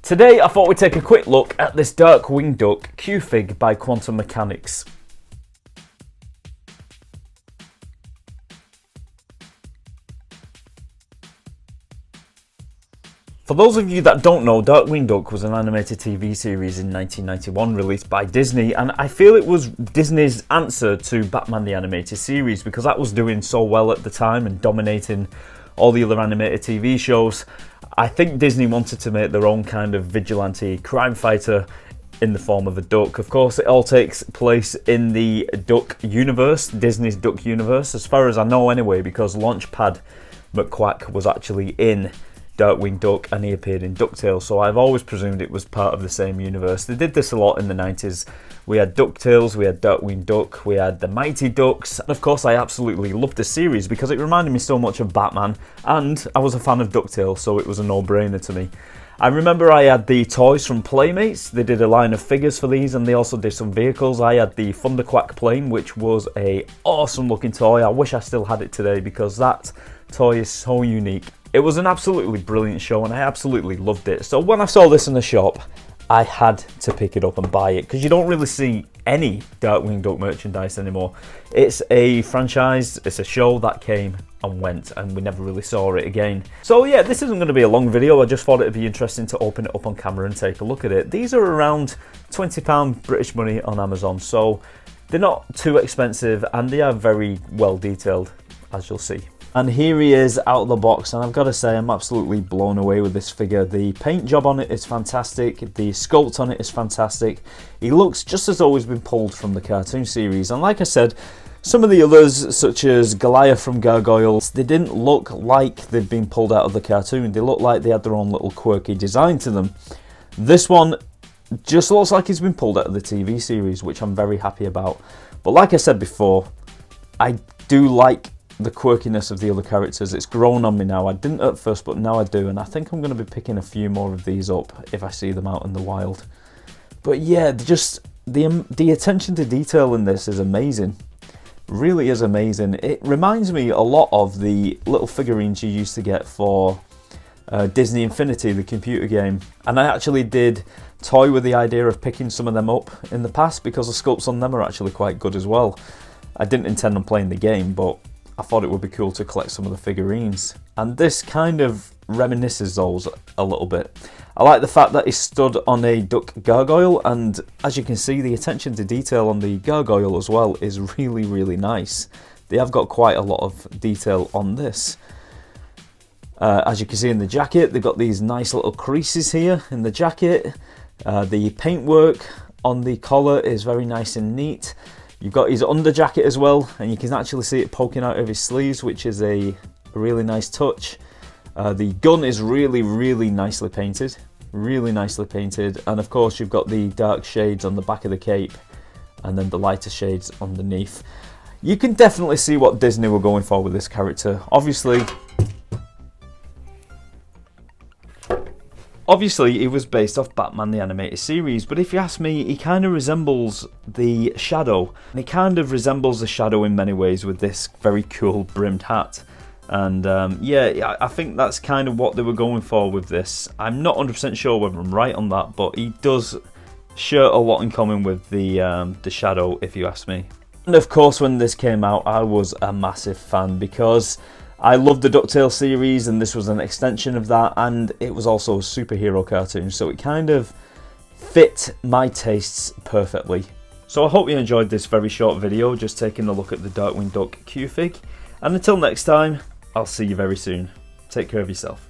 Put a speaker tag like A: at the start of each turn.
A: Today I thought we'd take a quick look at this DarkWing duck Qfig by Quantum Mechanics. For those of you that don't know, DarkWing Duck was an animated TV series in 1991 released by Disney, and I feel it was Disney's answer to Batman the Animated Series because that was doing so well at the time and dominating all the other animated TV shows. I think Disney wanted to make their own kind of vigilante crime fighter in the form of a duck. Of course, it all takes place in the Duck universe, Disney's Duck universe, as far as I know anyway, because Launchpad McQuack was actually in DarkWing Duck and he appeared in DuckTales, so I've always presumed it was part of the same universe. They did this a lot in the 90s. We had DuckTales, we had DarkWing Duck, we had the Mighty Ducks, and of course I absolutely loved this series because it reminded me so much of Batman, and I was a fan of DuckTales, so it was a no-brainer to me. I remember I had the toys from Playmates. They did a line of figures for these, and they also did some vehicles. I had the Thunderquack plane, which was a awesome looking toy. I wish I still had it today because that toy is so unique. It was an absolutely brilliant show and I absolutely loved it. So when I saw this in the shop, I had to pick it up and buy it because you don't really see any DarkWing Duck merchandise anymore. It's a franchise, it's a show that came and went and we never really saw it again. So yeah, this isn't going to be a long video. I just thought it'd be interesting to open it up on camera and take a look at it. These are around £20 British money on Amazon, so they're not too expensive and they are very well detailed, as you'll see. And here he is out of the box, and I've got to say I'm absolutely blown away with this figure. The paint job on it is fantastic, the sculpt on it is fantastic. He looks just as though he's been pulled from the cartoon series, and like I said, some of the others, such as Goliath from Gargoyles, they didn't look like they'd been pulled out of the cartoon. They looked like they had their own little quirky design to them. This one just looks like he's been pulled out of the TV series, which I'm very happy about. But like I said before, I do like the quirkiness of the other characters. It's grown on me now. I didn't at first, but now I do, and I think I'm going to be picking a few more of these up if I see them out in the wild. But yeah, just the attention to detail in this is amazing. Really is amazing. It reminds me a lot of the little figurines you used to get for Disney Infinity, the computer game, and I actually did toy with the idea of picking some of them up in the past because the sculpts on them are actually quite good as well. I didn't intend on playing the game, but I thought it would be cool to collect some of the figurines. And this kind of reminisces those a little bit. I like the fact that he stood on a duck gargoyle, and as you can see, the attention to detail on the gargoyle as well is really, really nice. They have got quite a lot of detail on this. As you can see in the jacket, they've got these nice little creases here in the jacket. The paintwork on the collar is very nice and neat. You've got his under jacket as well, and you can actually see it poking out of his sleeves, which is a really nice touch. The gun is really, really nicely painted. Really nicely painted. And of course you've got the dark shades on the back of the cape and then the lighter shades underneath. You can definitely see what Disney were going for with this character. Obviously, it was based off Batman the Animated Series, but if you ask me, he kind of resembles the Shadow. And he kind of resembles the Shadow in many ways with this very cool brimmed hat. And yeah, I think that's kind of what they were going for with this. I'm not 100% sure whether I'm right on that, but he does share a lot in common with the Shadow, if you ask me. And of course, when this came out, I was a massive fan because I loved the DuckTales series and this was an extension of that, and it was also a superhero cartoon, so it kind of fit my tastes perfectly. So I hope you enjoyed this very short video, just taking a look at the DarkWing Duck Qfig, and until next time, I'll see you very soon. Take care of yourself.